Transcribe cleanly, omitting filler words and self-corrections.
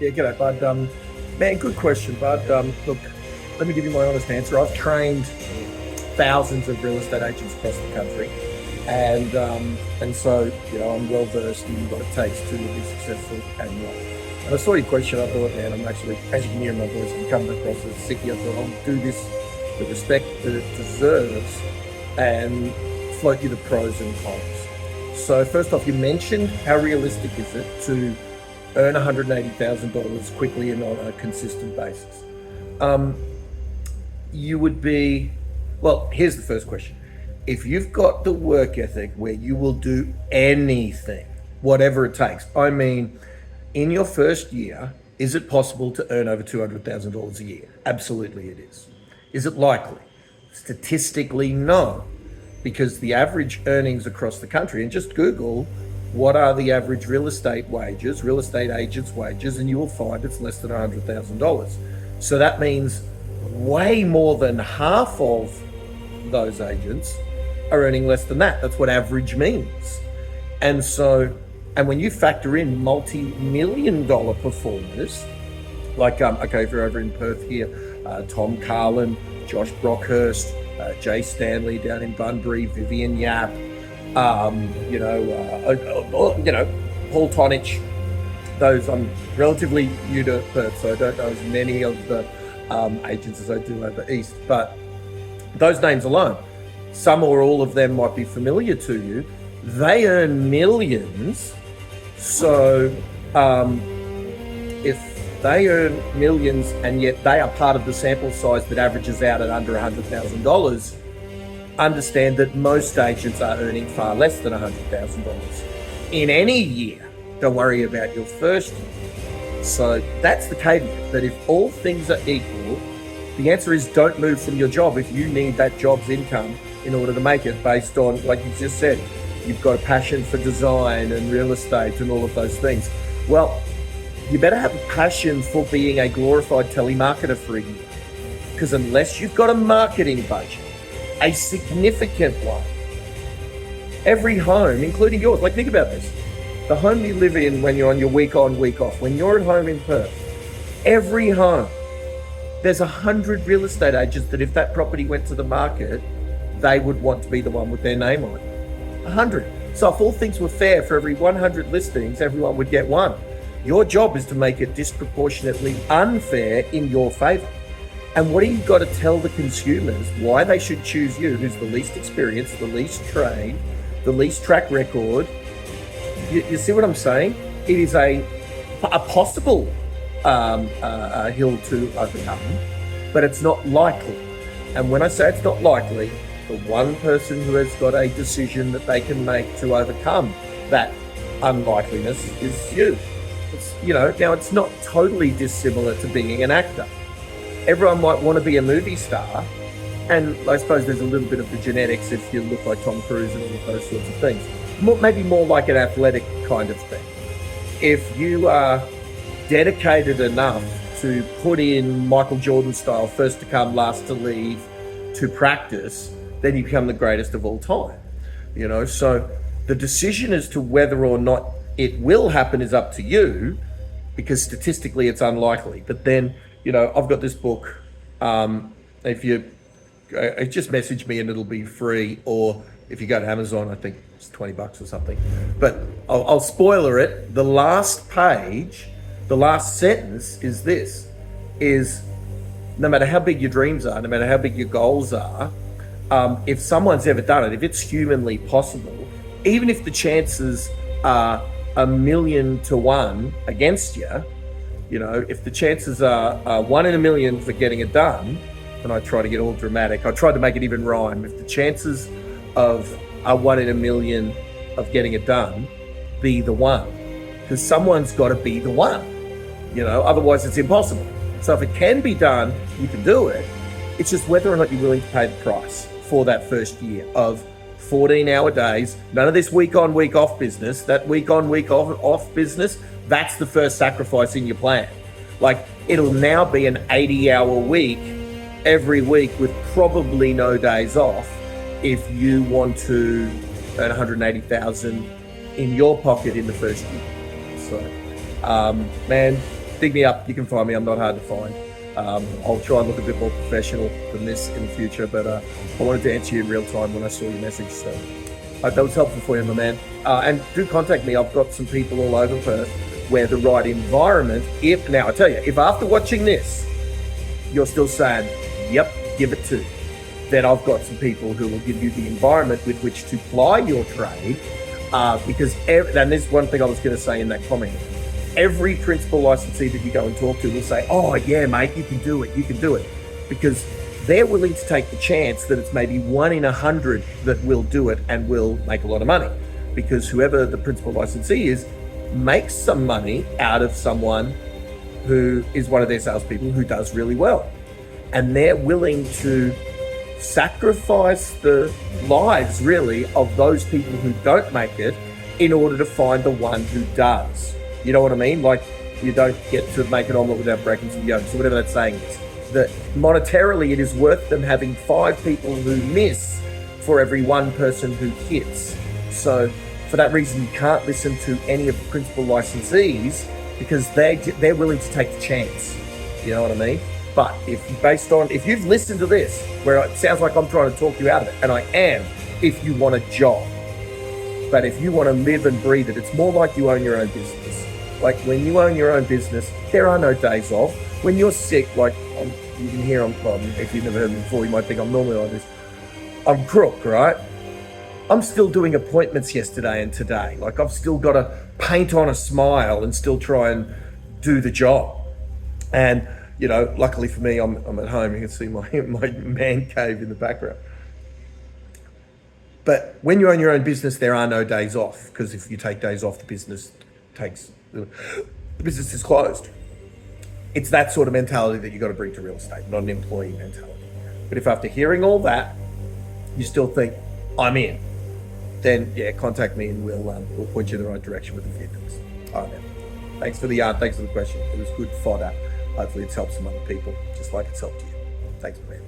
Yeah, g'day, bud. Man, good question, bud. Look, let me give you my honest answer. I've trained thousands of real estate agents across the country, and so I'm well versed in what it takes to be successful and not. And I saw your question. I thought, man, I'm actually, as you can hear in my voice, I'm coming across as sicky. I thought I'll do this with respect that it deserves and float you the pros and cons. So first off, you mentioned how realistic is it to earn $180,000 quickly and on a consistent basis. You would be, well, here's the first question. If you've got the work ethic where you will do anything, whatever it takes, I mean, in your first year, is it possible to earn over $200,000 a year? Absolutely it is. Is it likely? Statistically, no, because the average earnings across the country, and just Google, what are the average real estate wages, real estate agents' wages, and you will find it's less than $100,000. So that means way more than half of those agents are earning less than that. That's what average means. And when you factor in multi-million dollar performers, like, okay, if you're over in Perth here, Tom Carlin, Josh Brockhurst, Jay Stanley down in Bunbury, Vivian Yap, Paul Tonich. Those, I'm relatively new to Perth, so I don't know as many of the agents as I do over east, but those names alone, some or all of them might be familiar to you. They earn millions. So if they earn millions and yet they are part of the sample size that averages out at under $100,000, understand that most agents are earning far less than $100,000 in any year. Don't worry about your first year. So that's the caveat, that if all things are equal, the answer is don't move from your job if you need that job's income in order to make it, based on, like you just said, you've got a passion for design and real estate and all of those things. Well, you better have a passion for being a glorified telemarketer for a year, because unless you've got a marketing budget, a significant one, every home, including yours, like think about this, the home you live in when you're on your week on, week off, when you're at home in Perth, every home, there's 100 real estate agents that if that property went to the market, they would want to be the one with their name on it. 100. So if all things were fair, for every 100 listings, everyone would get one. Your job is to make it disproportionately unfair in your favor. And what do you got to tell the consumers why they should choose you, who's the least experienced, the least trained, the least track record? You see what I'm saying? It is a possible hill to overcome, but it's not likely. And when I say it's not likely, the one person who has got a decision that they can make to overcome that unlikeliness is you. Now it's not totally dissimilar to being an actor. Everyone might want to be a movie star, and I suppose there's a little bit of the genetics if you look like Tom Cruise and all of those sorts of things. Maybe more like an athletic kind of thing. If you are dedicated enough to put in Michael Jordan style, first to come, last to leave, to practice, then you become the greatest of all time. So the decision as to whether or not it will happen is up to you, because statistically it's unlikely. But then, I've got this book. If you just message me and it'll be free, or if you go to Amazon, I think it's $20 or something. But I'll spoiler it. The last page, the last sentence is this, is no matter how big your dreams are, no matter how big your goals are, if someone's ever done it, if it's humanly possible, even if the chances are 1,000,000 to 1 against you, if the chances are 1 in 1,000,000 for getting it done, and I try to get all dramatic, I tried to make it even rhyme, if the chances of 1 in 1,000,000 of getting it done, be the one, because someone's got to be the one, otherwise it's impossible. So if it can be done, you can do it. It's just whether or not you're willing to pay the price for that first year of 14-hour days, none of this week on, week off business. That week on, week off business, that's the first sacrifice in your plan. Like, it'll now be an 80-hour week every week with probably no days off if you want to earn 180,000 in your pocket in the first year. So, man, dig me up. You can find me. I'm not hard to find. I'll try and look a bit more professional than this in the future, but I wanted to answer you in real time when I saw your message. So I hope that was helpful for you, my man. And do contact me. I've got some people all over Perth where the right environment, now I tell you, if after watching this, you're still saying, yep, give it to, then I've got some people who will give you the environment with which to ply your trade. Because, and there's one thing I was going to say in that comment, every principal licensee that you go and talk to will say, oh yeah, mate, you can do it. Because they're willing to take the chance that it's maybe 1 in 100 that will do it and will make a lot of money. Because whoever the principal licensee is, makes some money out of someone who is one of their salespeople who does really well. And they're willing to sacrifice the lives, really, of those people who don't make it in order to find the one who does. You know what I mean? Like, you don't get to make an omelette without breaking some yolks, or whatever that saying is. That monetarily, it is worth them having 5 people who miss for every 1 person who hits. So for that reason, you can't listen to any of the principal licensees because they're willing to take the chance. You know what I mean? But if you've listened to this, where it sounds like I'm trying to talk you out of it, and I am, if you want a job. But if you want to live and breathe it, it's more like you own your own business. Like when you own your own business, there are no days off. When you're sick, like you can hear, if you've never heard me before, you might think I'm normally like this. I'm crook, right? I'm still doing appointments yesterday and today. Like I've still got to paint on a smile and still try and do the job. And you know, luckily for me, I'm at home. You can see my man cave in the background. But when you own your own business, there are no days off, because if you take days off, the business is closed. It's that sort of mentality that you got to bring to real estate, not an employee mentality. But if after hearing all that, you still think I'm in, then yeah, contact me and we'll point you in the right direction with a few things. All right, man. Thanks for the question. It was good fodder. Hopefully it's helped some other people, just like it's helped you. Thanks, man.